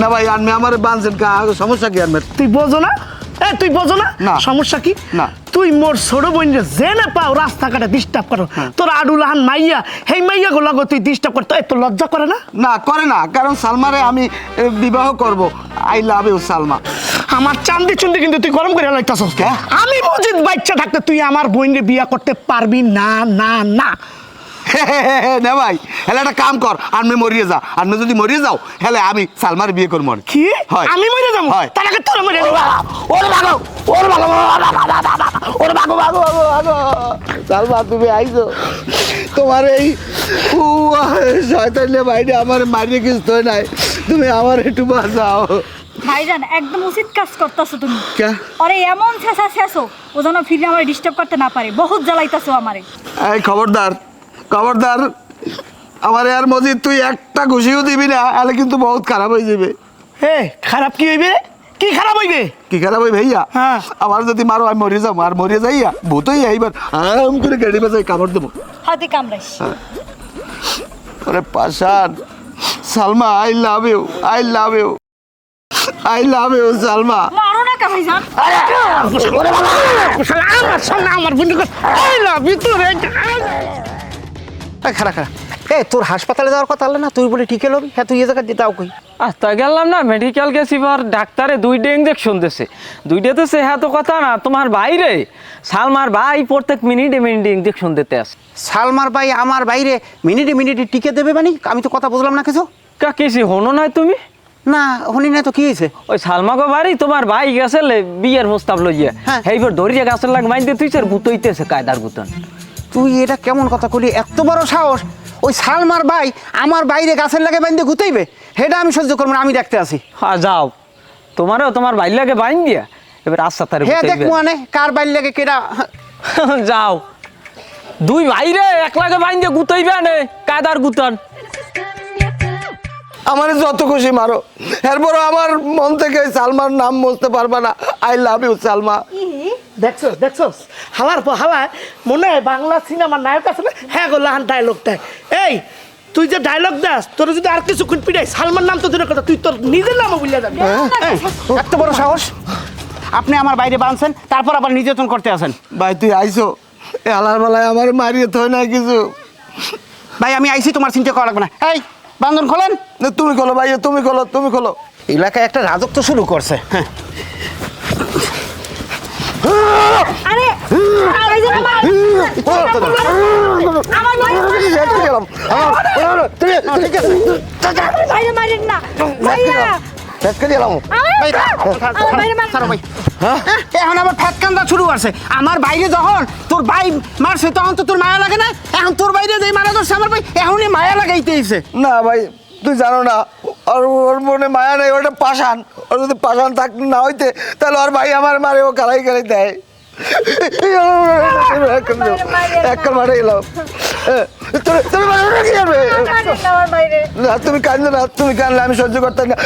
না ভাই আপনি আমার বানছেন সমস্যা কি আপনার? তুই বোঝো না? তুই বোঝো না সমস্যা কি? না তুই মোর ছোট বোন জেনে পাও রাস্তাঘাটে ডিস্টার্ব করো, তোর আডুলাহান মাইয়া হেই মাইয়া গুলো তুই ডিস্টার্ব করতো, এত লজ্জা করে না? না করে না, কারণ সালমারে আমি বিবাহ করব। I love you Salma. আমার চান্দি চুন্দি কিন্তু তুই গরম করে লাইতাছস। আমি মজিদ বাচ্চা থাকতে তুই আমার বোনকে বিয়া করতে পারবি না না না। না ভাই হেলে একটা কাম কর, আমি মরিয়ে যা। আপনি যদি মরিয়ে যাও হেলে আমি সালমার বিয়ে করবো। কি আমি মরে যাবো? তার আগে তোর মরে সালমা তুমি আইছো, তোমার এই শয়তান ভাইটা আমার মারিয়ে কিছু নাই, তুমি আমার একটু বাঁচাও। ভাইজান একদম উচিত কাজ করতেছো তুমি। কে আরে এমন শেষা শেষো ও যেন ফিরে আমার ডিস্টার্ব করতে না পারে, বহুত জ্বালাইতাছো আমারে। এই খবরদার খবরদার, আমার আর মজিদ তুই একটা খুশিও দিবি না, তাহলে কিন্তু বহুত খারাপ হয়ে যাবে। খারাপ কি হইবে? কি খারাপ হইবে? কি খারাপ হই ভাইয়া? আমার যদি মারো আমি মরে যাবো, আর মরে যাইয়া ভূতই এইবার আরাম করে গাড়ি বাজাই কামড় দেবো। হাতে কামড়াইস। আরে পাশান, Salma I love you, I love you, I love you Salma. মারো না কা ভাইজান। আমার সামনে আমার বন্ধু আই লাভ ইউ তো রে। খারা খারা তোর হাসপাতালে যাওয়ার কথা হলে না, তুই বলে ঠিক এলো। হ্যাঁ তুই এ জায়গা যেতাও কই? তা গেলাম না মেডিকেল গেছি, বার ডাক্তারে 2টা ইঞ্জেকশন দিছে। 2টাতে সে হ্যাঁ তো কথা না, তোমার বাইরে সালমার ভাই প্রত্যেক মিনিটে মিনিটে ইঞ্জেকশন দিতে আসে। সালমার ভাই আমার বাইরে মিনিটে মিনিটে টিকে দেবে মানে? আমি তো কথা বুঝলাম না কিছু। কিছু হনো নাই তুমি? না শুনি না তো, কি হয়েছে? ওই সালমাকে বাড়ি তোমার ভাই গেছে বিয়ের প্রস্তাব লইয়া, এইবার ধরিয়া গাছের লাগ মাইন দিয়ে তুই স্যার গুতইতেছে কায়দার গুতন। তুই এটা কেমন কথা কলি? এত বড় সাহস! ওই সালমার ভাই আমার বাইরে গাছের লাগে বাইন্দে গুতাইবে? সেটা আমি সহ্য করবো না, আমি দেখতে আসি। হ্যাঁ যাও, তোমারও তোমার ভাই লাগে বাইন দিয়া এবার আচ্ছা তার হ্যাঁ দেখ মানে কার বাইর লাগে কেডা। যাও, 2 ভাইরে এক লাগে বাইন দিয়ে গুতাইবে নে কায়দার গুতন। আমার যত খুশি মারো, এরপর আমার মন থেকে সালমার নাম মুছতে পারবা না। I love you Salma. দেখছো দেখছো হালার পর হালা মনে হয় বাংলা সিনেমার নায়ক আছে না, হ্যাঁ গো লাহান ডায়লগটা। এই তুই যে ডায়লগ দাস, তোর যদি আর কিছু পিটাই সালমান নাম তো দূরের কথা, তুই তোর নিজের নামও বলিয়া যাবি। এত বড় সাহস! আপনি আমার বাইরে বাঁধছেন, তারপর আবার নির্যাতন করতে আসেন। ভাই তুই আইসো, এ আলার বেলায় আমার মারিয়ে থয় না কিছু। ভাই আমি আইসি, তোমার চিন্তা করা লাগবে না। এই বান্ধন খোলেন। তুমি খোলো ভাই, তুমি খোলো, তুমি খোলো। এলাকায় একটা রাজত্ব শুরু করছে। হ্যাঁ আরে ভাইজান আমার ভাইরে মারেন না ভাইয়া। এখন আবার ফ্যাটকান্দা শুরু করছে। আমার বাইরে যখন তোর ভাই মারছে তখন তো তোর মায়া লাগে না? এখন তোর বাইরে যে মারা ধরছে আমার ভাই, এখনই মায়া লাগাইতেছে। না ভাই তুই জানো না, ওর মনে মায়া নেই, ওটা পাষাণ। ওর যদি পাষাণ থাক না হইতে তাহলে ওর ভাই আমার মারে ও কালাই কালাই দেয়। একটা মারে গেলাম। তুমি কান্দো না, তুমি কানলে আমি সহ্য করতাম না।